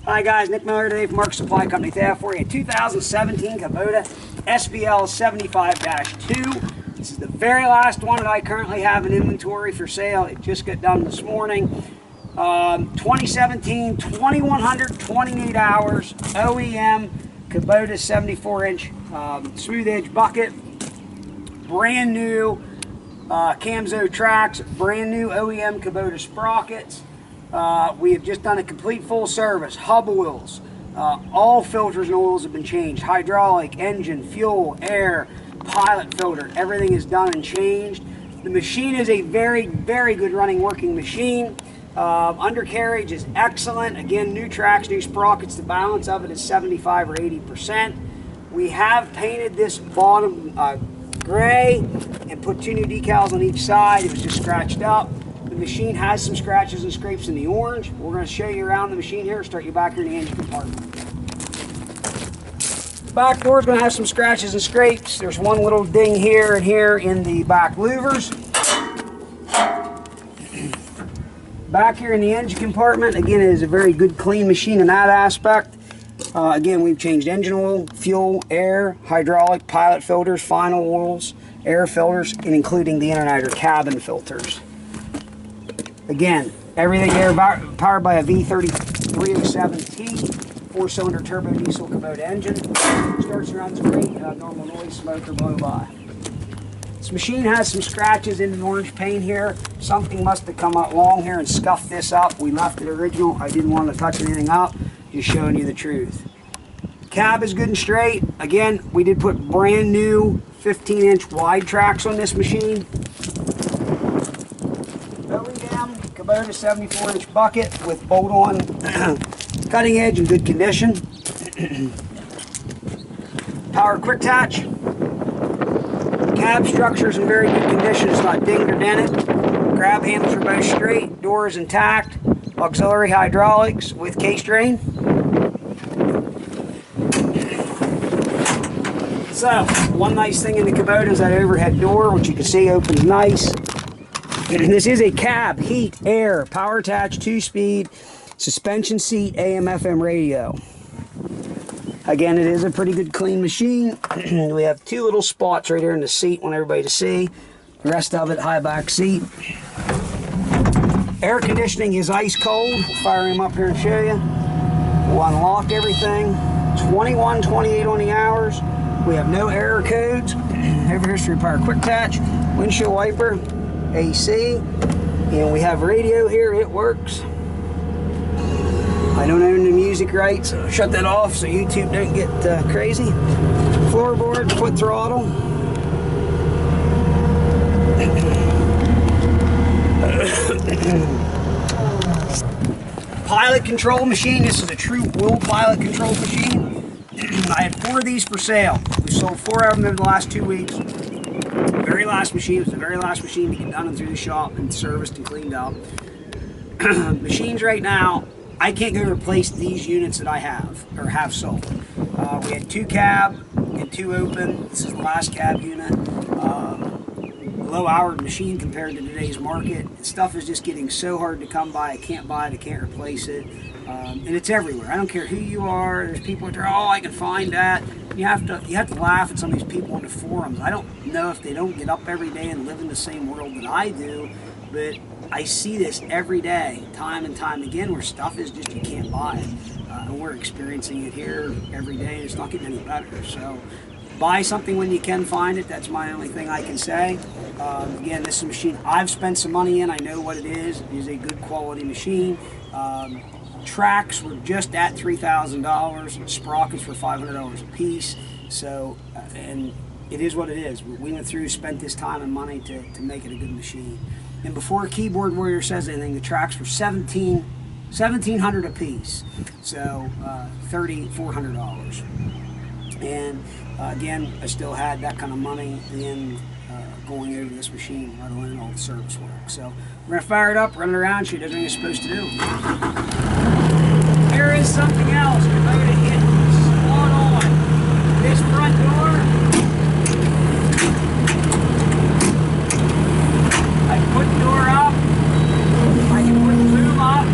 Hi guys, Nick Miller today from Mark Supply Company. Today I have for you a 2017 Kubota SVL75-2. This is the very last one that I currently have in inventory for sale. It just got done this morning. 2017, 2128 hours, OEM, Kubota 74-inch smooth edge bucket, brand new Camzo tracks, brand new OEM Kubota sprockets. We have just done a complete full service. Hub oils, all filters and oils have been changed. Hydraulic, engine, fuel, air, pilot filter, everything is done and changed. The machine is a very, very good running working machine. Undercarriage is excellent. Again, new tracks, new sprockets. The balance of it is 75 or 80%. We have painted this bottom gray and put two new decals on each side. It was just scratched up. The machine has some scratches and scrapes in the orange. We're going to show you around the machine here. Start you back here in the engine compartment. The back door is going to have some scratches and scrapes. There's one little ding here and here in the back louvers. Back here in the engine compartment, again, it is a very good clean machine in that aspect. Again, we've changed engine oil, fuel, air, hydraulic, pilot filters, final oils, air filters, and including the inner cabin filters. Again, everything there powered by a V30-307T 4-cylinder turbo diesel Kubota engine. Starts and runs great, normal noise, smoke or blow by. This machine has some scratches in the orange paint here. Something must have come out along here and scuffed this up. We left it original. I didn't want to touch anything up. Just showing you the truth. Cab is good and straight. Again, we did put brand new 15-inch wide tracks on this machine. OEM Kubota 74-inch bucket with bolt-on cutting edge in good condition. Power quick attach. Cab structure is in very good condition. It's not dinged or dented. Grab handles are both straight. Door is intact. Auxiliary hydraulics with case drain. So, one nice thing in the Kubota is that overhead door, which you can see opens nice. And this is a cab, heat, air, power attach, 2-speed, suspension seat, AM/FM radio. Again, it is a pretty good clean machine. We have two little spots right here in the seat. Want everybody to see. The rest of it, high back seat. Air conditioning is ice cold. We'll fire him up here and show you. We'll unlock everything. 2128 on the hours. We have no error codes. Heavy history power quick attach, windshield wiper, AC, and we have radio here. It works. I don't own the music rights, so shut that off so YouTube don't get crazy. Floorboard, foot throttle. Pilot control machine. This is a true wheel pilot control machine. I had 4 of these for sale. We sold 4 of them in the last 2 weeks. The very last machine was the very last machine to get done and through the shop and serviced and cleaned up. Machines right now, I can't go replace these units that I have or have sold. We had 2 cab and 2 open. This is the last cab unit. Low-hour machine compared to today's market. Stuff is just getting so hard to come by. I can't buy it. I can't replace it. And it's everywhere. I don't care who you are. There's people out there. Oh, I can find that. You have to laugh at some of these people on the forums. I don't know if they don't get up every day and live in the same world that I do, but I see this every day, time and time again, where stuff is just you can't buy it. And we're experiencing it here every day, and it's not getting any better. So buy something when you can find it. That's my only thing I can say. Again, this is a machine I've spent some money in. I know what it is. It is a good quality machine. Tracks were just at $3,000. Sprockets were $500 a piece. So, and it is what it is. We went through, spent this time and money to make it a good machine. And before Keyboard Warrior says anything, the tracks were $1,700 a piece. So, $3,400. And again, I still had that kind of money in going over this machine, let alone all the service work. So we're going to fire it up, run it around, shoot everything it's supposed to do. There is something else. Kubota hit spot on. This front door, I put the door up, I can put the boom up,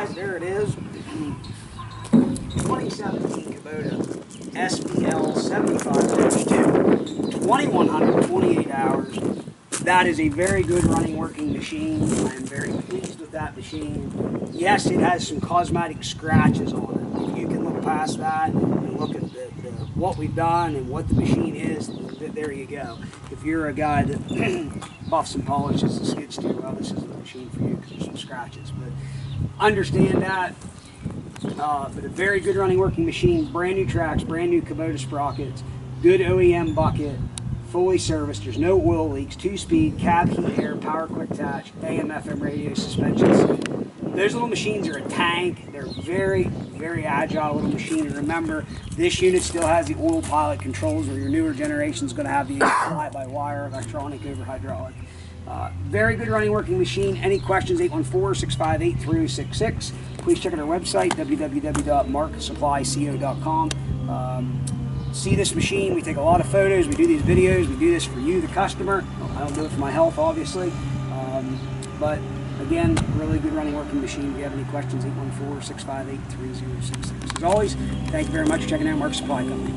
guys, there it is. 2017 Kubota SVL75-2, 2128 hours. That is a very good running working machine. I am very pleased with that machine. Yes, it has some cosmetic scratches on it. If you can look past that and look at what we've done and what the machine is, there you go. If you're a guy that buffs and polishes the skid steer, well, this isn't the machine for you because there's some scratches. But understand that. But a very good running working machine, brand new tracks, brand new Kubota sprockets, good OEM bucket, fully serviced, there's no oil leaks, 2-speed, cab heat air, power quick attach, AM FM radio, suspension system. Those little machines are a tank. They're very, very agile little machine. And remember, this unit still has the oil pilot controls, where your newer generation is going to have the fly-by-wire, electronic over hydraulic. Very good running working machine. Any questions, 814-658-3066. Please check out our website, www.marksupplyco.com. See this machine. We take a lot of photos. We do these videos. We do this for you, the customer. I don't do it for my health, obviously. But again, really good running working machine. If you have any questions, 814-658-3066. As always, thank you very much for checking out Mark Supply Company.